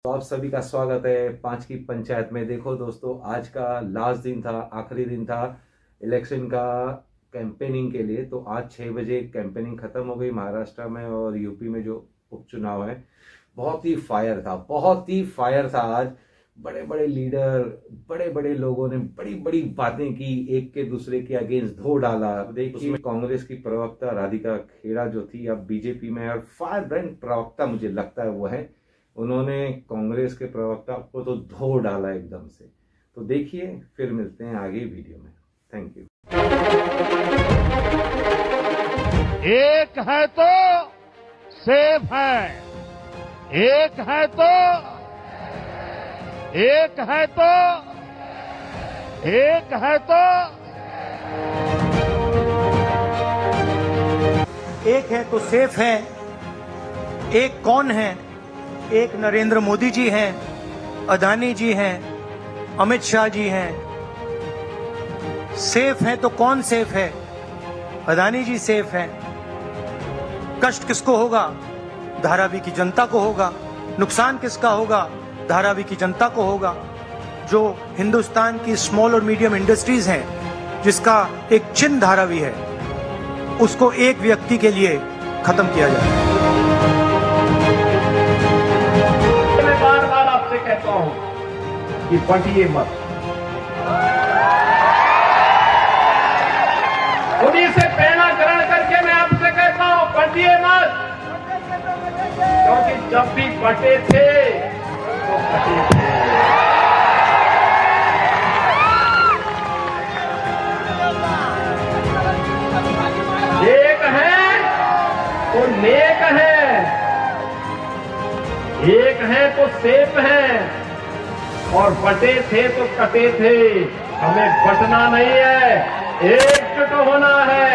तो आप सभी का स्वागत है पांच की पंचायत में। देखो दोस्तों, आज का लास्ट दिन था, आखिरी दिन था इलेक्शन का कैंपेनिंग के लिए। तो आज 6 बजे कैंपेनिंग खत्म हो गई महाराष्ट्र में और यूपी में जो उपचुनाव है। बहुत ही फायर था, बहुत ही फायर था आज। बड़े बड़े लीडर, बड़े बड़े लोगों ने बड़ी बड़ी बातें की, एक के दूसरे के अगेंस्ट धो डाला। देखिए, कांग्रेस की प्रवक्ता राधिका खेड़ा जो थी अब बीजेपी में, और फायर ब्रांड प्रवक्ता मुझे लगता है वो है, उन्होंने कांग्रेस के प्रवक्ता को तो धो डाला एकदम से। तो देखिए, फिर मिलते हैं आगे वीडियो में। Thank you. एक है तो सेफ है, एक है तो एक है तो एक है तो एक है तो सेफ है। एक कौन है? एक नरेंद्र मोदी जी हैं, अदानी जी हैं, अमित शाह जी हैं। सेफ है तो कौन सेफ है? अदानी जी सेफ हैं। कष्ट किसको होगा? धारावी की जनता को होगा। नुकसान किसका होगा? धारावी की जनता को होगा। जो हिंदुस्तान की स्मॉल और मीडियम इंडस्ट्रीज हैं, जिसका एक चिन्ह धारावी है, उसको एक व्यक्ति के लिए खत्म किया जाए। मैं बार बार आपसे कहता हूं कि बंटिए मत। उन्हीं से प्रेरणा ग्रहण करके मैं आपसे कहता हूं, बंटिए मत। क्योंकि जब भी बटे थे तो कटे थे। एक है तो नेक है, एक है तो सेफ है, और बटे थे तो कटे थे। हमें बटना नहीं है, एकजुट होना है।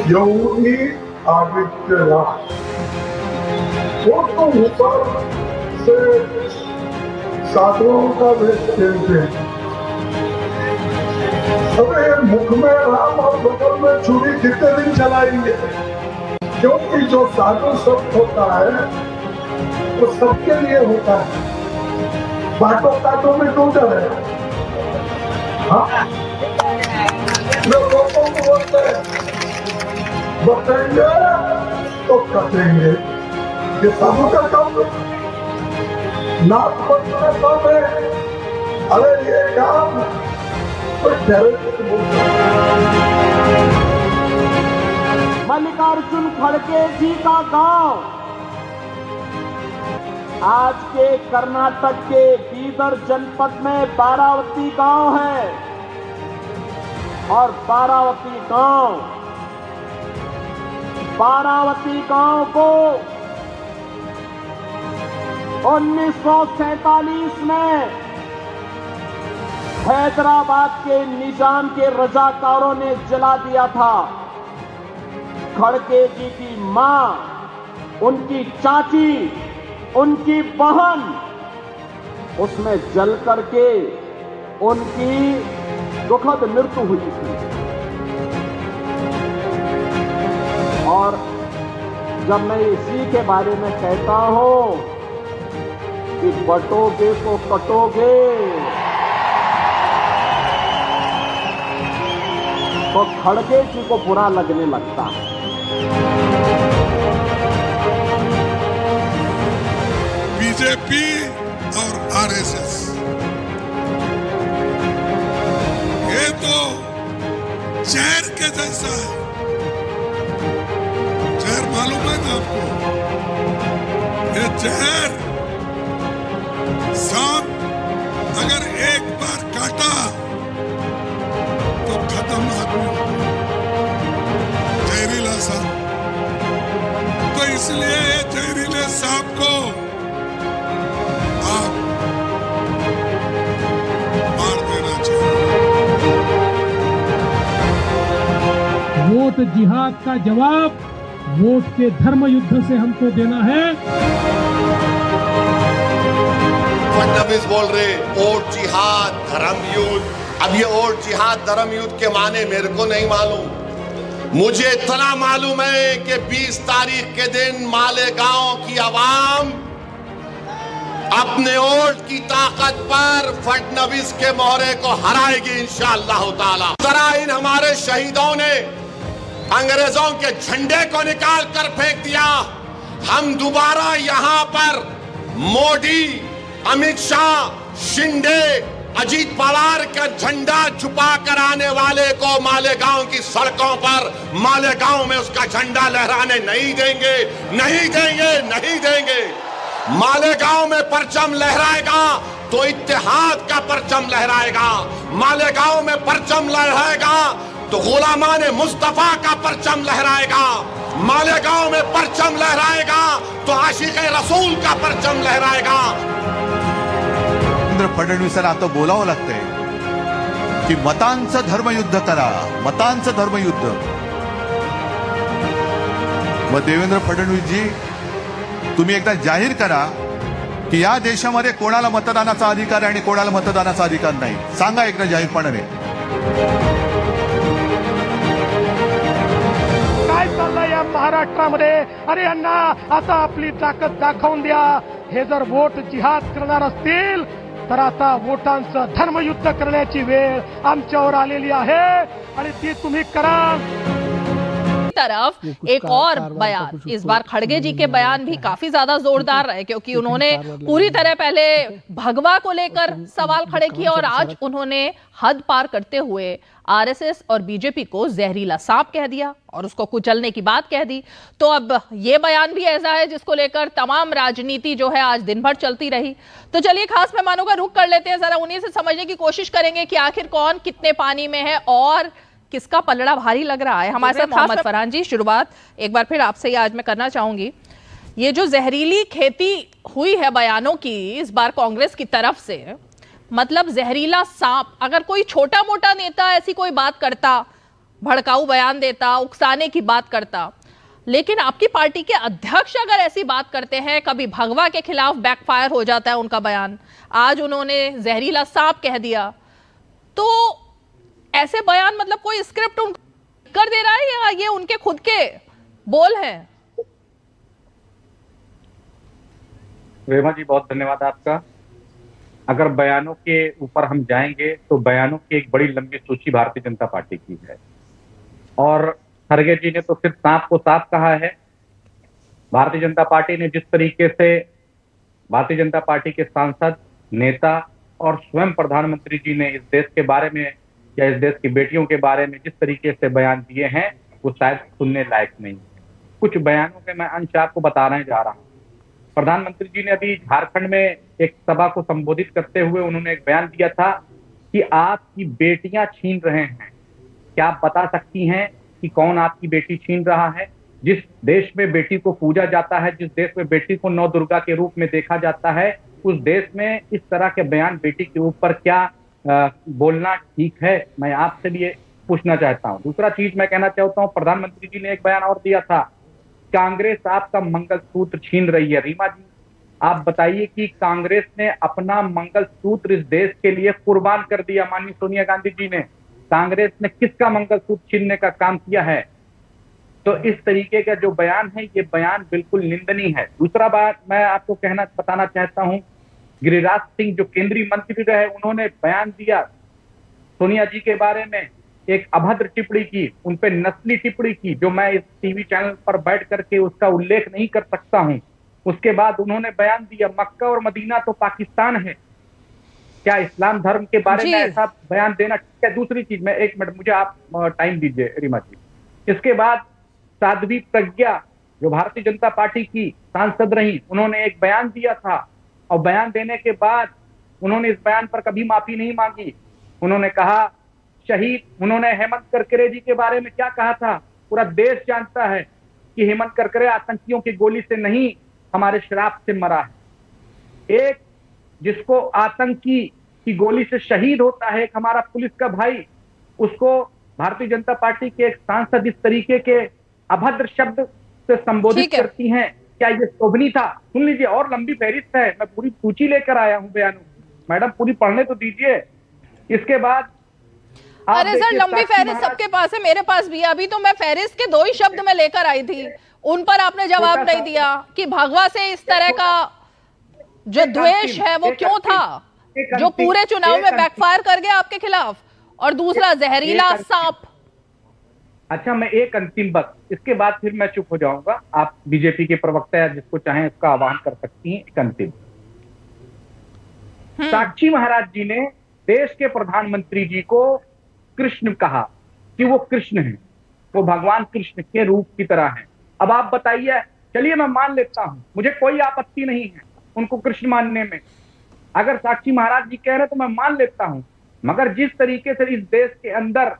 योगी आदित्यनाथ वो तो ऊपर से साधुओं का वेश खेलते हैं। अबे मुख में राम और बगल में छुरी कितने दिन चलाएंगे? क्योंकि जो साधु शब्द होता है वो सबके लिए होता है, बातों काटों में क्यों डर है? हाँ, लोगों को बोलते हैं बटेंगे तो कटेंगे, ये साधु का काम है। नाक बदलने काम है। अरे ये काम कोई टेररिस्ट बोलता है। मल्लिकार्जुन खड़गे जी का गांव आज के कर्नाटक के बीदर जनपद में बारावती गांव है, और बारावती गांव को 1947 में हैदराबाद के निजाम के रजाकारों ने जला दिया था। खड़गे जी की मां, उनकी चाची, उनकी बहन उसमें जल करके उनकी दुखद मृत्यु हुई थी। और जब मैं इसी के बारे में कहता हूं कि बटोगे तो कटोगे, तो खड़गे जी को बुरा लगने लगता है। बीजेपी और आरएसएस ये तो जहर के जैसा है। जहर मालूम है ना आपको? ये जहर सांप अगर एक बार काटा तो खत्म आदमी, जहरीला सांप। तो इसलिए जहरीले सांप को आप मार देना चाहिए। वोट जिहाद का जवाब वोट के धर्म युद्ध से हमको देना है। फडणवीस बोल रहे वोट जिहाद धर्म युद्ध। अब ये वोट जिहाद धर्म युद्ध के माने मेरे को नहीं मालूम, मुझे इतना मालूम है कि 20 तारीख के दिन मालेगांव की आवाम अपने वोट की ताकत पर फडणवीस के मोहरे को हराएगी इंशाअल्लाह ताला। तरह इन हमारे शहीदों ने अंग्रेजों के झंडे को निकाल कर फेंक दिया। हम दोबारा यहां पर मोदी, अमित शाह, शिंदे, अजीत पवार का झंडा छुपा कर आने वाले को मालेगांव की सड़कों पर, मालेगांव में उसका झंडा लहराने नहीं देंगे, नहीं देंगे, नहीं देंगे। मालेगांव में परचम लहराएगा तो इत्तेहाद का परचम लहराएगा। मालेगांव में परचम लहराएगा तो गुलामान मुस्तफा का परचम लहराएगा। मालेगांव में परचम लहराएगा तो आशिक़े रसूल का परचम लहराएगा। फडणवीसांना आता बोलावं लागतंय की मतांचं धर्मयुद्ध करा, मतांचं धर्मयुद्ध। मग देवेंद्र फडणवीस जी, तुम्ही एकदा जाहीर करा की या देशामध्ये कोणाला मतदानाचा अधिकार आहे आणि कोणाला मतदानाचा अधिकार नाही, सांगा एकदा जाहीरपणाने। काय चाललंय या महाराष्ट्रामध्ये? अरे अण्णा, आता आपली ताकद दाखवून द्या। हे जर वोट जिहाद करणार असतील तर आता वोटांचं धर्मयुद्ध करण्याची वेळ आमच्यावर आलेली आहे आणि ती तुम्ही करा। तरफ एक और बयान, इस बार खड़गे जी के बयान भी काफी ज्यादा जोरदार रहे, क्योंकि उन्होंने पूरी तरह पहले भगवा को लेकर सवाल खड़े किए और आज उन्होंने हद पार करते हुए आरएसएस और बीजेपी को जहरीला सांप कह दिया और उसको कुचलने की बात कह दी। तो अब ये बयान भी ऐसा है जिसको लेकर तमाम राजनीति जो है आज दिन भर चलती रही। तो चलिए खास मेहमानों का रुख कर लेते हैं, जरा उन्हीं से समझने की कोशिश करेंगे कि आखिर कौन कितने पानी में है और किसका पलड़ा भारी लग रहा है। हमारे साथ मोहम्मद फरहान जी, शुरुआत एक बार फिर आपसे ही आज मैं करना चाहूंगी। ये जो जहरीली खेती हुई है बयानों की इस बार कांग्रेस की तरफ से, मतलब जहरीला सांप, अगर कोई छोटा मोटा नेता ऐसी कोई बात करता, भड़काऊ बयान देता, उकसाने की बात करता, लेकिन आपकी पार्टी के अध्यक्ष अगर ऐसी बात करते हैं, कभी भगवा के खिलाफ बैकफायर हो जाता है उनका बयान, आज उन्होंने जहरीला सांप कह दिया, तो ऐसे बयान मतलब कोई स्क्रिप्ट कर दे रहा है या ये उनके खुद के बोल हैं? रेमा जी, बहुत धन्यवाद आपका। अगर बयानों के ऊपर हम जाएंगे तो बयानों की एक बड़ी लंबी सूची भारतीय जनता पार्टी की है और खड़गे जी ने तो सिर्फ सांप को साफ कहा है। भारतीय जनता पार्टी ने जिस तरीके से भारतीय जनता पार्टी के सांसद, नेता और स्वयं प्रधानमंत्री जी ने इस देश के बारे में या इस देश की बेटियों के बारे में जिस तरीके से बयान दिए हैं वो शायद सुनने लायक नहीं है। कुछ बयानों के मैं अंश आपको बताने जा रहा हूं। प्रधानमंत्री जी ने अभी झारखंड में एक सभा को संबोधित करते हुए उन्होंने एक बयान दिया था कि आपकी बेटियां छीन रहे हैं। क्या आप बता सकती हैं कि कौन आपकी बेटी छीन रहा है? जिस देश में बेटी को पूजा जाता है, जिस देश में बेटी को नौ दुर्गा के रूप में देखा जाता है, उस देश में इस तरह के बयान बेटी के ऊपर क्या बोलना ठीक है? मैं आपसे भी ये पूछना चाहता हूं। दूसरा चीज मैं कहना चाहता हूं, प्रधानमंत्री जी ने एक बयान और दिया था, कांग्रेस आपका मंगलसूत्र छीन रही है। रीमा जी, आप बताइए कि कांग्रेस ने अपना मंगलसूत्र इस देश के लिए कुर्बान कर दिया। माननीय सोनिया गांधी जी ने, कांग्रेस ने किसका मंगलसूत्र छीनने का काम किया है? तो इस तरीके का जो बयान है, ये बयान बिल्कुल निंदनीय है। दूसरा बात मैं आपको बताना चाहता हूं, गिरिराज सिंह जो केंद्रीय मंत्री रहे, उन्होंने बयान दिया सोनिया जी के बारे में, एक अभद्र टिप्पणी की, उन पे नस्ली टिप्पणी की, जो मैं इस टीवी चैनल पर बैठ करके उसका उल्लेख नहीं कर सकता हूं। उसके बाद उन्होंने बयान दिया मक्का और मदीना तो पाकिस्तान है। क्या इस्लाम धर्म के बारे में ऐसा बयान देना ठीक है? दूसरी चीज, मैं 1 मिनट, मुझे आप टाइम दीजिए रीमा जी। इसके बाद साध्वी प्रज्ञा जो भारतीय जनता पार्टी की सांसद रही, उन्होंने एक बयान दिया था और बयान देने के बाद उन्होंने इस बयान पर कभी माफी नहीं मांगी। उन्होंने कहा शहीद, उन्होंने हेमंत करकरे जी के बारे में क्या कहा था? पूरा देश जानता है कि हेमंत करकरे आतंकियों की गोली से नहीं, हमारे शराब से मरा है। एक जिसको आतंकी की गोली से शहीद होता है, एक हमारा पुलिस का भाई, उसको भारतीय जनता पार्टी के एक सांसद इस तरीके के अभद्र शब्द से संबोधित करती हैं। क्या ये शोभनीय था? सुन लीजिए, और लंबी फहरिस्त है, मैं पूरी सूची लेकर आया हूं बयानों। मैडम पूरी पढ़ने तो दीजिए। इसके बाद अरे सर, लंबी फहरिस्त सबके पास है, मेरे पास भी है। अभी तो मैं फहरिस्त के 2 ही शब्द में लेकर आई थी, उन पर आपने जवाब नहीं दिया कि भगवा से इस तरह का जो द्वेष है वो क्यों था, जो पूरे चुनाव में बैकफायर कर गया आपके खिलाफ। और दूसरा जहरीला सांप। अच्छा, मैं एक अंतिम बात, इसके बाद फिर मैं चुप हो जाऊंगा। आप बीजेपी के प्रवक्ता या जिसको चाहें उसका आह्वान कर सकती हैं। एक अंतिम, साक्षी महाराज जी ने देश के प्रधानमंत्री जी को कृष्ण कहा कि वो कृष्ण है, वो भगवान कृष्ण के रूप की तरह है। अब आप बताइए, चलिए मैं मान लेता हूं, मुझे कोई आपत्ति नहीं है उनको कृष्ण मानने में, अगर साक्षी महाराज जी कह रहे तो मैं मान लेता हूं। मगर जिस तरीके से इस देश के अंदर,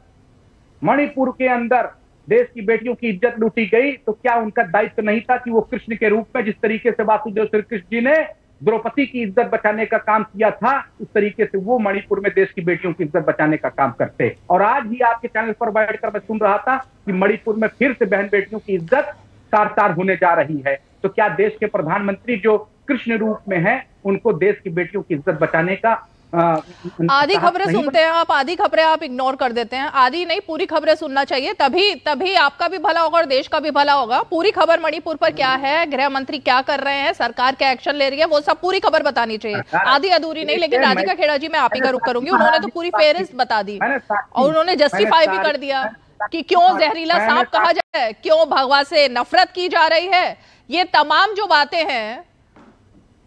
मणिपुर के अंदर देश की बेटियों की इज्जत लूटी गई, तो क्या उनका दायित्व नहीं था कि वो कृष्ण के रूप में, जिस तरीके से वासुदेव श्री कृष्ण जी ने द्रौपदी की इज्जत बचाने का काम किया था, उस तरीके से वो मणिपुर में देश की बेटियों की इज्जत बचाने का काम करते। और आज ही आपके चैनल पर बैठकर मैं सुन रहा था कि मणिपुर में फिर से बहन बेटियों की इज्जत तार तार होने जा रही है। तो क्या देश के प्रधानमंत्री जो कृष्ण रूप में है, उनको देश की बेटियों की इज्जत बचाने का आधी खबरें सुनते हैं आप, आधी खबरें आप इग्नोर कर देते हैं। आधी नहीं, पूरी खबरें सुनना चाहिए, तभी आपका भी भला होगा और देश का भी भला होगा। पूरी खबर मणिपुर पर क्या है, गृह मंत्री क्या कर रहे हैं, सरकार क्या एक्शन ले रही है, वो सब पूरी खबर बतानी चाहिए, आधी अधूरी नहीं। लेकिन राधिका खेड़ा जी, मैं आप ही का रुख करूंगी। उन्होंने तो पूरी फेहरिस्त बता दी और उन्होंने जस्टिफाई भी कर दिया कि क्यों जहरीला सांप कहा जाए, क्यों भगवा से नफरत की जा रही है। ये तमाम जो बातें हैं,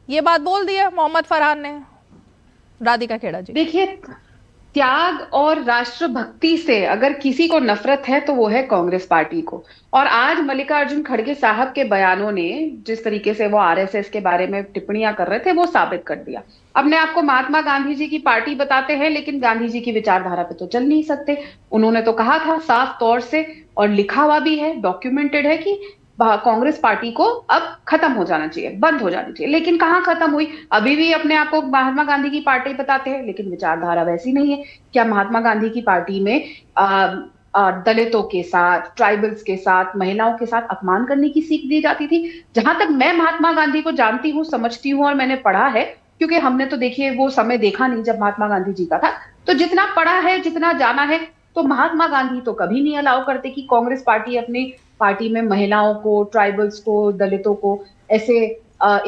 ये बात बोल दी है मोहम्मद फरहान ने। राधिका खेड़ा जी, देखिए, त्याग और राष्ट्रभक्ति से अगर किसी को नफरत है तो वो है कांग्रेस पार्टी को। और आज मल्लिकार्जुन खड़गे साहब के बयानों ने, जिस तरीके से वो आरएसएस के बारे में टिप्पणियां कर रहे थे, वो साबित कर दिया। अपने आपको महात्मा गांधी जी की पार्टी बताते हैं, लेकिन गांधी जी की विचारधारा पे तो चल नहीं सकते। उन्होंने तो कहा था साफ तौर से, और लिखा हुआ भी है, डॉक्यूमेंटेड है, कि कांग्रेस पार्टी को अब खत्म हो जाना चाहिए, बंद हो जानी चाहिए। लेकिन कहाँ खत्म हुई, अभी भी अपने आप को महात्मा गांधी की पार्टी बताते हैं, लेकिन विचारधारा वैसी नहीं है। क्या महात्मा गांधी की पार्टी में दलितों के साथ, ट्राइबल्स के साथ, महिलाओं के साथ अपमान करने की सीख दी जाती थी? जहां तक मैं महात्मा गांधी को जानती हूँ, समझती हूँ और मैंने पढ़ा है, क्योंकि हमने तो देखिए वो समय देखा नहीं जब महात्मा गांधी जी का था, तो जितना पढ़ा है, जितना जाना है, तो महात्मा गांधी तो कभी नहीं अलाउ करते कि कांग्रेस पार्टी अपनी पार्टी में महिलाओं को, ट्राइबल्स को, दलितों को ऐसे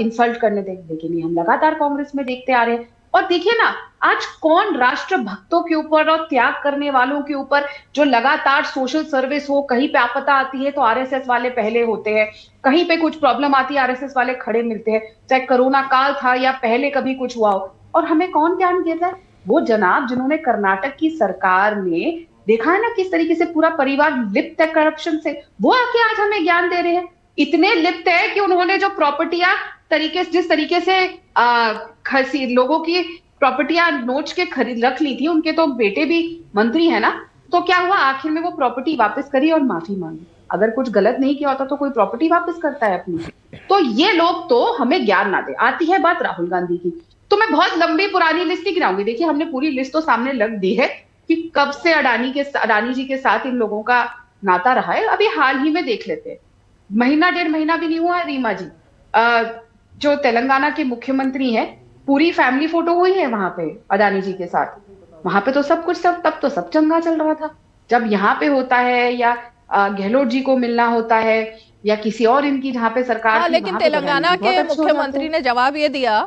इंसल्ट करने दे। लेकिन ये हम लगातार कांग्रेस में देखते आ रहे हैं। और देखिए ना, आज कौन राष्ट्र भक्तों के ऊपर और त्याग करने वालों के ऊपर, जो लगातार सोशल सर्विस हो, कहीं पे आपदा आती है तो आरएसएस वाले पहले होते हैं, कहीं पे कुछ प्रॉब्लम आती है आरएसएस वाले खड़े मिलते हैं, चाहे कोरोना काल था या पहले कभी कुछ हुआ हो। और हमें कौन ज्ञान देता है? वो जनाब जिन्होंने कर्नाटक की सरकार में देखा है ना किस तरीके से पूरा परिवार लिप्त है करप्शन से, वो आके आज हमें ज्ञान दे रहे हैं। इतने लिप्त है कि उन्होंने जो प्रॉपर्टियां जिस तरीके से लोगों की प्रॉपर्टियां नोच के खरीद रख ली थी, उनके तो बेटे भी मंत्री है ना, तो क्या हुआ, आखिर में वो प्रॉपर्टी वापस करी और माफी मांगी। अगर कुछ गलत नहीं किया होता तो कोई प्रॉपर्टी वापस करता है अपनी? तो ये लोग तो हमें ज्ञान ना दे। आती है बात राहुल गांधी की, तो मैं बहुत लंबी पुरानी लिस्ट नहीं गिनाऊंगी। देखिए, हमने पूरी लिस्ट तो सामने लग दी है कि कब से अडानी जी के साथ इन लोगों का नाता रहा है। अभी हाल ही में देख लेते हैं, महीना 1.5 महीना भी नहीं हुआ है, रीमा जी जो तेलंगाना के मुख्यमंत्री हैं, पूरी फैमिली फोटो हुई है वहां पे अडानी जी के साथ। वहां पे तो सब कुछ, तब तो सब चंगा चल रहा था। जब यहाँ पे होता है या गहलोत जी को मिलना होता है या किसी और इनकी जहाँ पे सरकार, लेकिन तेलंगाना के मुख्यमंत्री ने जवाब ये दिया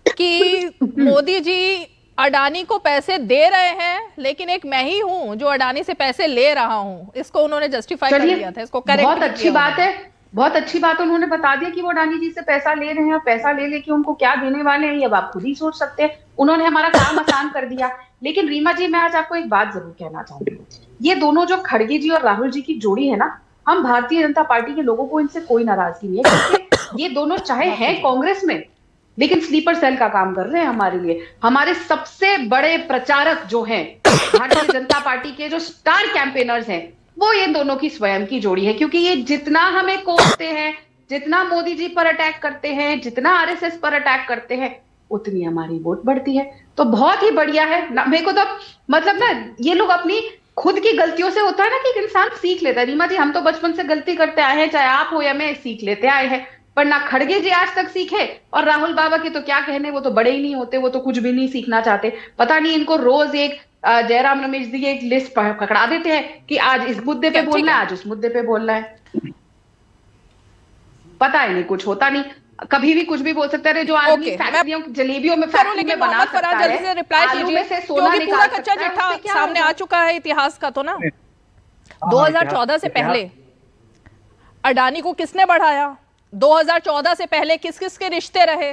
कि मोदी जी अडानी को पैसे दे रहे हैं, लेकिन एक मैं ही हूं जो अडानी से पैसे ले रहा हूं। इसको उन्होंने जस्टिफाई कर दिया था, इसको करेक्ट। बहुत अच्छी बात है, बहुत अच्छी बात। उन्होंने बता दिया कि वो अडानी जी से पैसा ले रहे हैं, पैसा ले लेके उनको क्या देने वाले हैं ये अब आप खुद ही सोच सकते हैं। उन्होंने हमारा काम आसान कर दिया। लेकिन रीमा जी, मैं आज आपको एक बात जरूर कहना चाहूंगी, ये दोनों जो खड़गे जी और राहुल जी की जोड़ी है ना, हम भारतीय जनता पार्टी के लोगों को इनसे कोई नाराजगी नहीं है, क्योंकि ये दोनों चाहे हैं कांग्रेस में, लेकिन स्लीपर सेल का काम कर रहे हैं हमारे लिए। हमारे सबसे बड़े प्रचारक जो हैं भारतीय जनता पार्टी के, जो स्टार कैंपेनर्स हैं, वो ये दोनों की स्वयं की जोड़ी है। क्योंकि ये जितना हमें कोसते हैं, जितना मोदी जी पर अटैक करते हैं, जितना आरएसएस पर अटैक करते हैं, उतनी हमारी वोट बढ़ती है। तो बहुत ही बढ़िया है ना। मेरे को तो मतलब ना, ये लोग अपनी खुद की गलतियों से, होता है ना कि एक इंसान सीख लेता है। रीमा जी, हम तो बचपन से गलती करते आए हैं, चाहे आप हो या मैं, सीख लेते आए हैं। पर ना खड़गे जी आज तक सीखे, और राहुल बाबा के तो क्या कहने, वो तो बड़े ही नहीं होते, वो तो कुछ भी नहीं सीखना चाहते। पता नहीं इनको रोज एक जयराम रमेश जी एक लिस्ट पकड़ा देते हैं कि आज इस मुद्दे पे बोलना है, आज उस मुद्दे पे बोलना है। पता ही नहीं, कुछ होता नहीं, कभी भी कुछ भी बोल सकता है। जो आदमी फैक्ट्रियों जलेबियों में फैक्ट्री में बना सकता है, जल्दी से रिप्लाई कीजिए क्योंकि पूरा कच्चा चिट्ठा सामने आ चुका है इतिहास का। तो ना 2014 से पहले अडानी को किसने बढ़ाया, 2014 से पहले किस किस के रिश्ते रहे,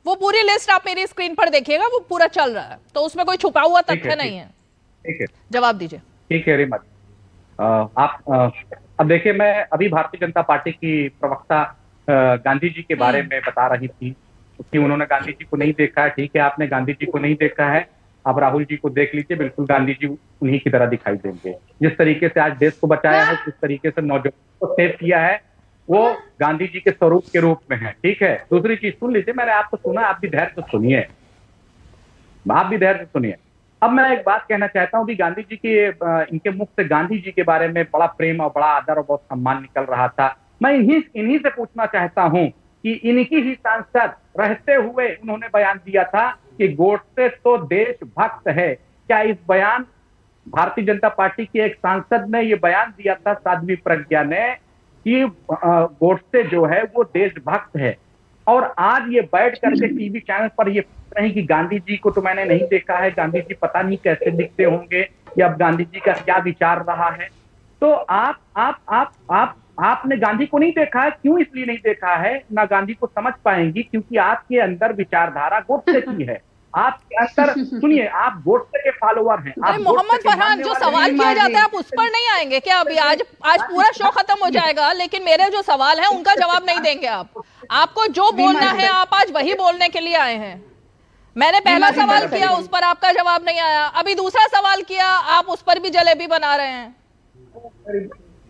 वो पूरी लिस्ट आप मेरी स्क्रीन पर देखिएगा, वो पूरा चल रहा है, तो उसमें कोई छुपा हुआ तथ्य नहीं है। ठीक है, जवाब दीजिए। ठीक है रीमा, आप अब देखिए, मैं अभी भारतीय जनता पार्टी की प्रवक्ता गांधी जी के बारे में बता रही थी कि उन्होंने गांधी जी को नहीं देखा है। ठीक है, आपने गांधी जी को नहीं देखा है, आप राहुल जी को देख लीजिए, बिल्कुल गांधी जी उन्हीं की तरह दिखाई देंगे। जिस तरीके से आज देश को बचाया है, जिस तरीके से नौजवानों को सेव किया है, वो गांधी जी के स्वरूप के रूप में है। ठीक है, दूसरी चीज सुन लीजिए, मैंने आपको सुना, आप भी धैर्य से सुनिए, आप भी धैर्य से सुनिए। अब मैं एक बात कहना चाहता हूं कि गांधी जी के इनके मुख से गांधी जी के बारे में बड़ा प्रेम और बड़ा आदर और बहुत सम्मान निकल रहा था। मैं इन्हीं से पूछना चाहता हूं कि इनकी ही सांसद रहते हुए उन्होंने बयान दिया था कि गोडसे तो देशभक्त है। क्या इस बयान भारतीय जनता पार्टी के एक सांसद ने ये बयान दिया था, साध्वी प्रज्ञा ने, कि गोडसे जो है वो देशभक्त है, और आज ये बैठ करके टीवी चैनल पर ये पूछ रहे हैं कि गांधी जी को तो मैंने नहीं देखा है, गांधी जी पता नहीं कैसे दिखते होंगे, या अब गांधी जी का क्या विचार रहा है। तो आपने गांधी को नहीं देखा है, क्यों इसलिए नहीं देखा है, ना गांधी को समझ पाएंगी, क्योंकि आपके अंदर विचारधारा गोडसे की है। आपके अंदर, सुनिए, आप गोडसे के फॉलोअर हैं। मोहम्मद फरहान, जो सवाल किया जाता है आप उस पर नहीं आएंगे क्या? अभी आज पूरा शो खत्म हो जाएगा, लेकिन मेरे जो सवाल है उनका जवाब नहीं देंगे आप। आपको जो बोलना है आप आज वही बोलने के लिए आए हैं। मैंने पहला सवाल किया, उस पर आपका जवाब नहीं आया, अभी दूसरा सवाल किया, आप उस पर भी जलेबी बना रहे हैं।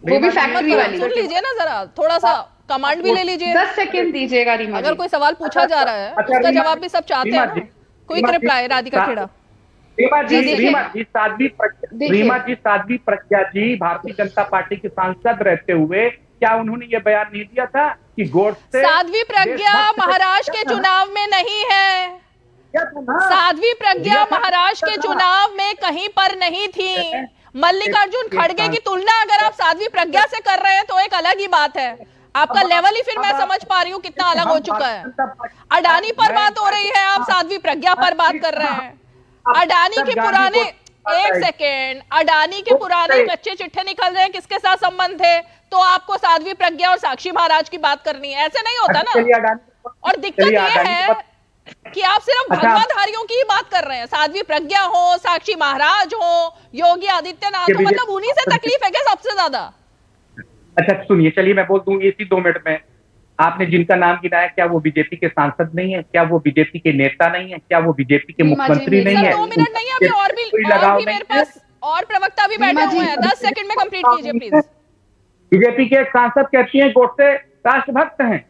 वो भी फैक्ट्री वाली। सुन लीजिए ना जरा, थोड़ा सा कमांड भी ले लीजिए। 10 सेकंड दीजिएगा रीमा। अगर कोई सवाल पूछा जा रहा है उसका जवाब भी सब चाहते हैं। Quick reply Radhika Khera. Reema ji Sadhvi Pragya ji Bharatiya Janata party के सांसद रहते हुए क्या उन्होंने ये बयान नहीं दिया था कि गोडसे? साध्वी प्रज्ञा महाराष्ट्र के चुनाव में नहीं है, साध्वी प्रज्ञा महाराष्ट्र के चुनाव में कहीं पर नहीं थी। मल्लिकार्जुन खड़गे की तुलना अगर आप साध्वी प्रज्ञा से कर रहे हैं तो एक अलग ही बात है। आपका लेवल ही फिर मैं समझ पा रही हूँ कितना अलग हो चुका है। अडानी पर बात हो रही है, आप साध्वी प्रज्ञा पर बात कर रहे हैं। अडानी के पुराने, एक सेकेंड, अडानी के पुराने कच्चे चिट्ठे निकल रहे हैं, किसके साथ संबंध थे, तो आपको साध्वी प्रज्ञा और साक्षी महाराज की बात करनी है, ऐसे नहीं होता ना। और दिक्कत ये है कि आप सिर्फ भगवाधारियों की ही बात कर रहे हैं, साध्वी प्रज्ञा हो, साक्षी महाराज हो, योगी आदित्यनाथ हो, मतलब उन्हीं से तकलीफ है क्या सबसे ज्यादा? अच्छा सुनिए, चलिए मैं बोल दूं इसी 2 मिनट में। आपने जिनका नाम गिनाया, क्या वो बीजेपी के सांसद नहीं है? क्या वो बीजेपी के नेता नहीं है? क्या वो बीजेपी के मुख्यमंत्री नहीं है? 2 मिनट नहीं है, अभी और भी मेरे पास और प्रवक्ता भी बैठे हुए हैं, 10 सेकंड में कंप्लीट कीजिए प्लीज। बीजेपी के एक सांसद कहती हैं गोडसे राष्ट्रभक्त हैं,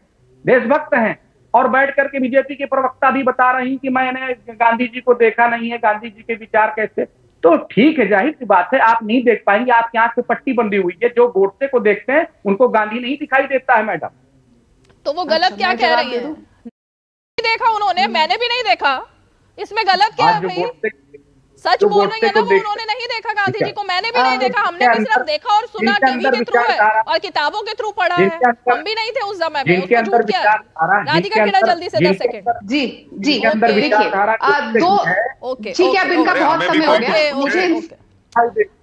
देशभक्त हैं, और बैठ करके बीजेपी के प्रवक्ता भी बता रही कि मैंने गांधी जी को देखा नहीं है, गांधी जी के विचार कैसे। तो ठीक है, जाहिर सी बात है आप नहीं देख पाएंगे, आपकी आंख पे पट्टी बंधी हुई है। जो गोडसे को देखते हैं उनको गांधी नहीं दिखाई देता है मैडम। तो वो गलत क्या कह रही है? नहीं देखा उन्होंने, मैंने भी नहीं देखा, इसमें गलत क्या है भाई? सच बोल रही है ना, वो उन्होंने नहीं देखा गांधी जी को, मैंने भी नहीं देखा, हमने भी सिर्फ देखा और सुना टीवी के थ्रू है और किताबों के थ्रू पढ़ा है, हम भी नहीं थे उस समय में। उसका झूठ क्या है? राधिका खेड़ा जल्दी से 10 सेकंड। जी देखिए, 2 ठीक है, अब इनका बहुत समय हो गया, मुझे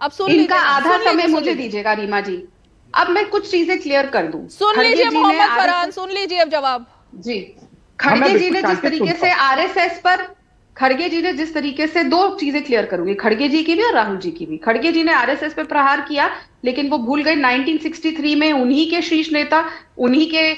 अब सुन इनका आधा समय मुझे दीजिएगा रीमा जी। अब मैं कुछ चीजें क्लियर कर दूं। सुन लीजिए मोहम्मद फरहान, सुन लीजिए अब जवाब। जी, खड़गे जी ने जिस तरीके से आरएसएस पर, खड़गे जी ने जिस तरीके से, 2 चीजें क्लियर करूंगी, खड़गे जी की भी और राहुल जी की भी। खड़गे जी ने आरएसएस पे प्रहार किया, लेकिन वो भूल गए 1963 में उन्हीं के शीर्ष नेता, उन्हीं के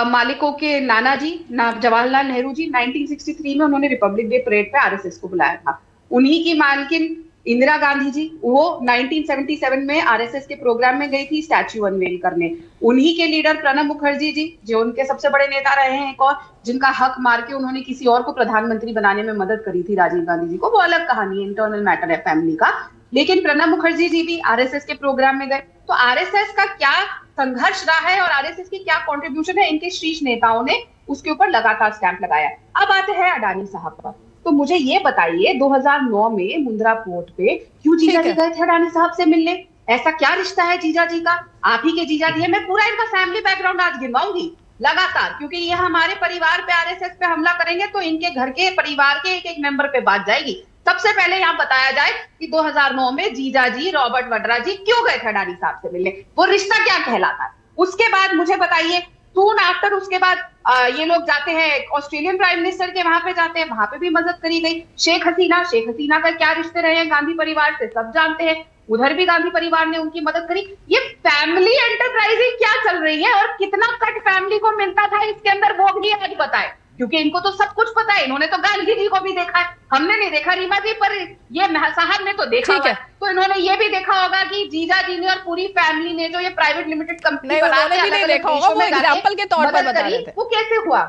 मालिकों के नाना जी जवाहरलाल नेहरू जी 1963 में उन्होंने रिपब्लिक डे परेड पे आरएसएस को बुलाया था। उन्हीं की मालकिन इंदिरा गांधी जी, वो 1977 में आरएसएस के प्रोग्राम में गई थी स्टैच्यू अनवेल करने। उन्हीं के लीडर प्रणब मुखर्जी जी, जो उनके सबसे बड़े नेता रहे हैं, एक और जिनका हक मार के उन्होंने किसी और को प्रधानमंत्री बनाने में मदद करी थी, राजीव गांधी जी को, वो अलग कहानी है, इंटरनल मैटर है फैमिली का। लेकिन प्रणब मुखर्जी जी भी आरएसएस के प्रोग्राम में गए। तो आरएसएस का क्या संघर्ष रहा है और आरएसएस की क्या कॉन्ट्रीब्यूशन है, इनके शीर्ष नेताओं ने उसके ऊपर लगातार स्टैंप लगाया। अब आते हैं अडानी साहब पर। तो मुझे ये बताइए 2009 में मुंद्रा पोर्ट पे क्यों जीजा जी गए थे अडानी साहब से मिलने? ऐसा क्या रिश्ता है जीजा जी का? आप ही के जीजा जी है। मैं पूरा इनका फैमिली बैकग्राउंड आज गिनवाऊंगी लगातार, क्योंकि ये हमारे परिवार पे आरएसएस पे हमला करेंगे तो इनके घर के परिवार के एक एक मेंबर पे बात जाएगी। सबसे पहले यहाँ बताया जाए कि 2009 में जीजा जी रॉबर्ट वड्रा जी क्यों गए थे अडानी साहब से मिलने, वो रिश्ता क्या कहलाता है? उसके बाद मुझे बताइए, सून आफ्टर उसके बाद ये लोग जाते हैं ऑस्ट्रेलियन प्राइम मिनिस्टर के वहां पे जाते हैं, वहां पे भी मदद करी गई। शेख हसीना का क्या रिश्ते रहे हैं गांधी परिवार से सब जानते हैं, उधर भी गांधी परिवार ने उनकी मदद करी। ये फैमिली एंटरप्राइजिंग क्या चल रही है और कितना कट फैमिली को मिलता था इसके अंदर, वो भी आज बताए, क्योंकि इनको तो सब कुछ पता है। इन्होंने तो गांधी जी को भी देखा है, हमने नहीं देखा रीमा जी, पर ये साहब ने तो देखा है। तो इन्होंने ये भी देखा होगा कि जीजा जी ने और पूरी फैमिली ने जो ये प्राइवेट लिमिटेड कंपनी उन्होंने भी नहीं देखा होगा, वो एग्जांपल के तौर पर बता रहे थे वो कैसे हुआ।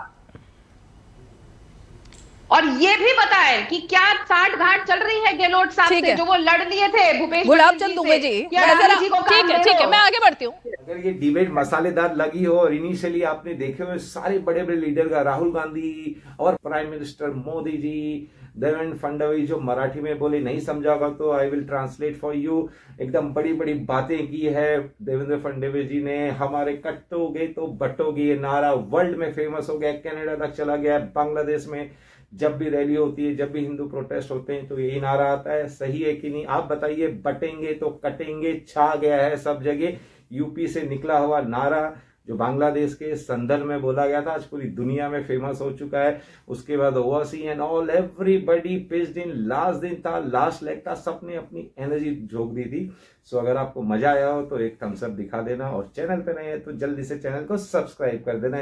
और ये भी बताए कि क्या साठ घाट चल रही है गहलोत साहब से, जो वो लड़ लिए थे भूपेश गुलाबचंद दुबे जी। ठीक है मैं आगे बढ़ती हूँ। अगर ये डिबेट मसालेदार लगी हो और इनिशियली आपने देखे हुए सारे बड़े बड़े लीडर का, राहुल गांधी और प्राइम मिनिस्टर मोदी जी, देवेंद्र फडणवीस जो मराठी में बोले, नहीं समझा होगा तो I will translate for you, एकदम बड़ी बड़ी बातें की है देवेंद्र फडणवीस जी ने। हमारे कटोगे तो बटोगे, ये नारा वर्ल्ड में फेमस हो गया, कनाडा तक चला गया, बांग्लादेश में जब भी रैली होती है, जब भी हिंदू प्रोटेस्ट होते हैं तो यही नारा आता है। सही है कि नहीं आप बताइए? बटेंगे तो कटेंगे छा गया है सब जगह। यूपी से निकला हुआ नारा जो बांग्लादेश के संदर्भ में बोला गया था, आज पूरी दुनिया में फेमस हो चुका है। उसके बाद oversee and all everybody pissed in. Last दिन था, लास्ट लेग था, सबने अपनी एनर्जी झोंक दी थी। सो अगर आपको मजा आया हो तो एक थम्स अप दिखा देना, और चैनल पे नए हैं तो जल्दी से चैनल को सब्सक्राइब कर देना।